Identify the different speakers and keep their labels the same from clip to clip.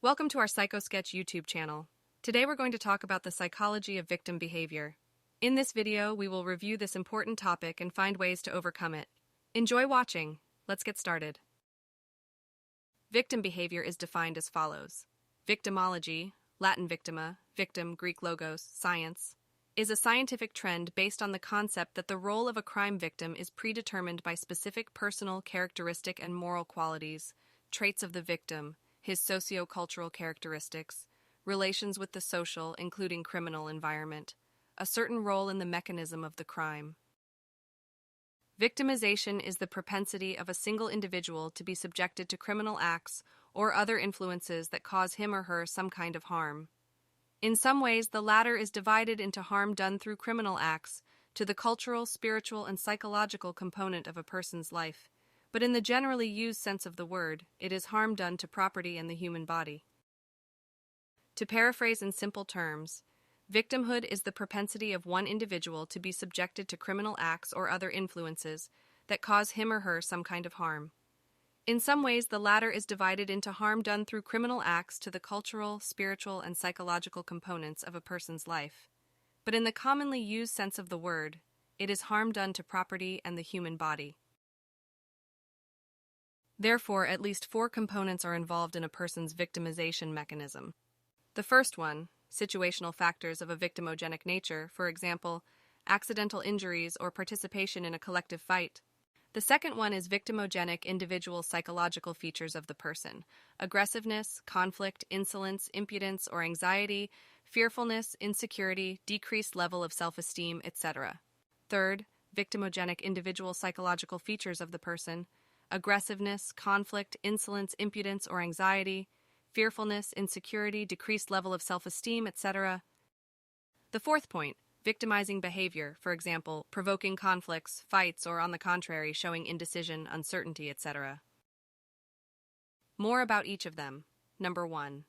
Speaker 1: Welcome to our PsychoSketch YouTube channel. Today we're going to talk about the psychology of victim behavior. In this video, we will review this important topic and find ways to overcome it. Enjoy watching. Let's get started. Victim behavior is defined as follows. Victimology, Latin victima, victim, Greek logos, science, is a scientific trend based on the concept that the role of a crime victim is predetermined by specific personal, characteristic, and moral qualities, traits of the victim, his socio-cultural characteristics, relations with the social, including criminal environment, a certain role in the mechanism of the crime. Victimization is the propensity of a single individual to be subjected to criminal acts or other influences that cause him or her some kind of harm. In some ways, the latter is divided into harm done through criminal acts, to the cultural, spiritual, and psychological component of a person's life. But in the generally used sense of the word, it is harm done to property and the human body. To paraphrase in simple terms, victimhood is the propensity of one individual to be subjected to criminal acts or other influences that cause him or her some kind of harm. In some ways, the latter is divided into harm done through criminal acts to the cultural, spiritual, and psychological components of a person's life. But in the commonly used sense of the word, it is harm done to property and the human body. Therefore, at least 4 components are involved in a person's victimization mechanism. The first one, situational factors of a victimogenic nature, for example, accidental injuries or participation in a collective fight. The second one is victimogenic individual psychological features of the person, aggressiveness, conflict, insolence, impudence or anxiety, fearfulness, insecurity, decreased level of self-esteem, etc. Third, victimogenic individual psychological features of the person, aggressiveness, conflict, insolence, impudence or anxiety, fearfulness, insecurity, decreased level of self-esteem, etc. The fourth point, victimizing behavior, for example, provoking conflicts, fights, or on the contrary, showing indecision, uncertainty, etc. More about each of them. Number 1.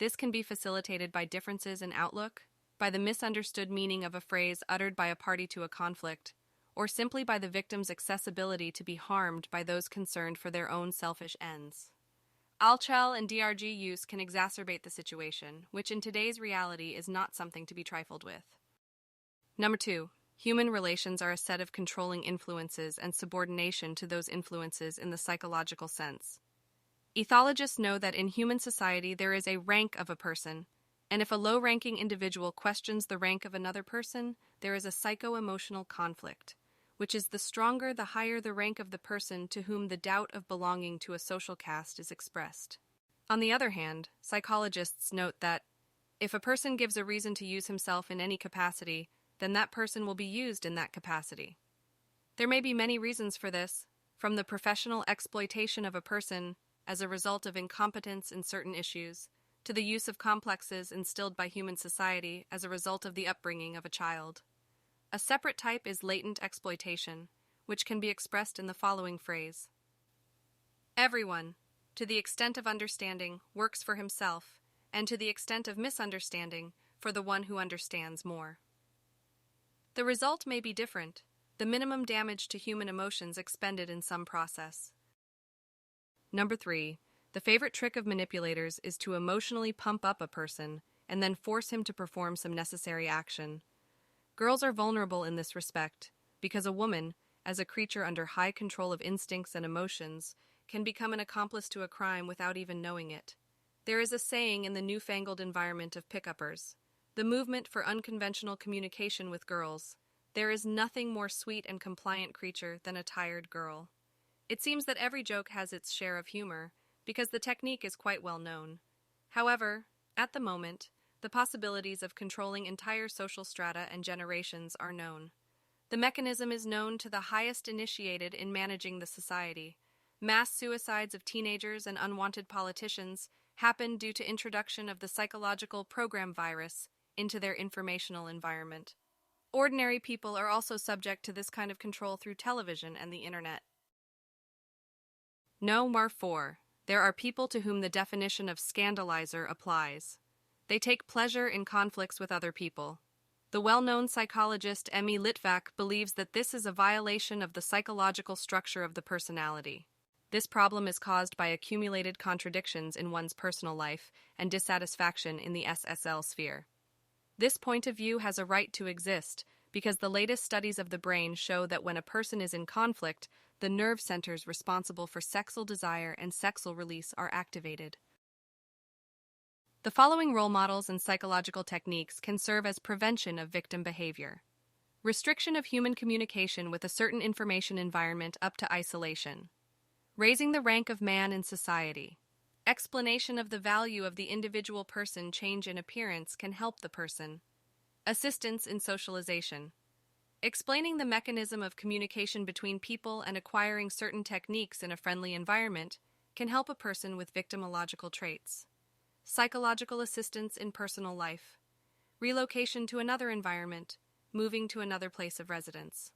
Speaker 1: This can be facilitated by differences in outlook, by the misunderstood meaning of a phrase uttered by a party to a conflict, or simply by the victim's accessibility to be harmed by those concerned for their own selfish ends. Alchel and DRG use can exacerbate the situation, which in today's reality is not something to be trifled with. Number 2. Human relations are a set of controlling influences and subordination to those influences in the psychological sense. Ethologists know that in human society there is a rank of a person, and if a low-ranking individual questions the rank of another person, there is a psycho-emotional conflict, which is the stronger the higher the rank of the person to whom the doubt of belonging to a social caste is expressed. On the other hand, psychologists note that if a person gives a reason to use himself in any capacity, then that person will be used in that capacity. There may be many reasons for this, from the professional exploitation of a person as a result of incompetence in certain issues, to the use of complexes instilled by human society as a result of the upbringing of a child. A separate type is latent exploitation, which can be expressed in the following phrase. Everyone, to the extent of understanding, works for himself, and to the extent of misunderstanding, for the one who understands more. The result may be different, the minimum damage to human emotions expended in some process. Number 3. The favorite trick of manipulators is to emotionally pump up a person and then force him to perform some necessary action. Girls are vulnerable in this respect because a woman, as a creature under high control of instincts and emotions, can become an accomplice to a crime without even knowing it. There is a saying in the newfangled environment of pick-uppers, the movement for unconventional communication with girls, there is nothing more sweet and compliant creature than a tired girl. It seems that every joke has its share of humor, because the technique is quite well known. However, at the moment, the possibilities of controlling entire social strata and generations are known. The mechanism is known to the highest initiated in managing the society. Mass suicides of teenagers and unwanted politicians happen due to introduction of the psychological program virus into their informational environment. Ordinary people are also subject to this kind of control through television and the internet. Number 4. There are people to whom the definition of scandalizer applies. They take pleasure in conflicts with other people. The well-known psychologist Emmy Litvak believes that this is a violation of the psychological structure of the personality. This problem is caused by accumulated contradictions in one's personal life and dissatisfaction in the SSL sphere. This point of view has a right to exist because the latest studies of the brain show that when a person is in conflict, the nerve centers responsible for sexual desire and sexual release are activated. The following role models and psychological techniques can serve as prevention of victim behavior. Restriction of human communication with a certain information environment up to isolation. Raising the rank of man in society. Explanation of the value of the individual person change in appearance can help the person. Assistance in socialization. Explaining the mechanism of communication between people and acquiring certain techniques in a friendly environment can help a person with victimological traits. Psychological assistance in personal life. Relocation to another environment, moving to another place of residence.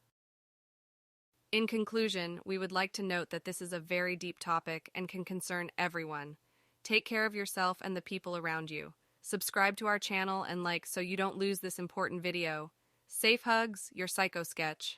Speaker 1: In conclusion, we would like to note that this is a very deep topic and can concern everyone. Take care of yourself and the people around you. Subscribe to our channel and like so you don't lose this important video. Safe hugs, your PsychoSketch.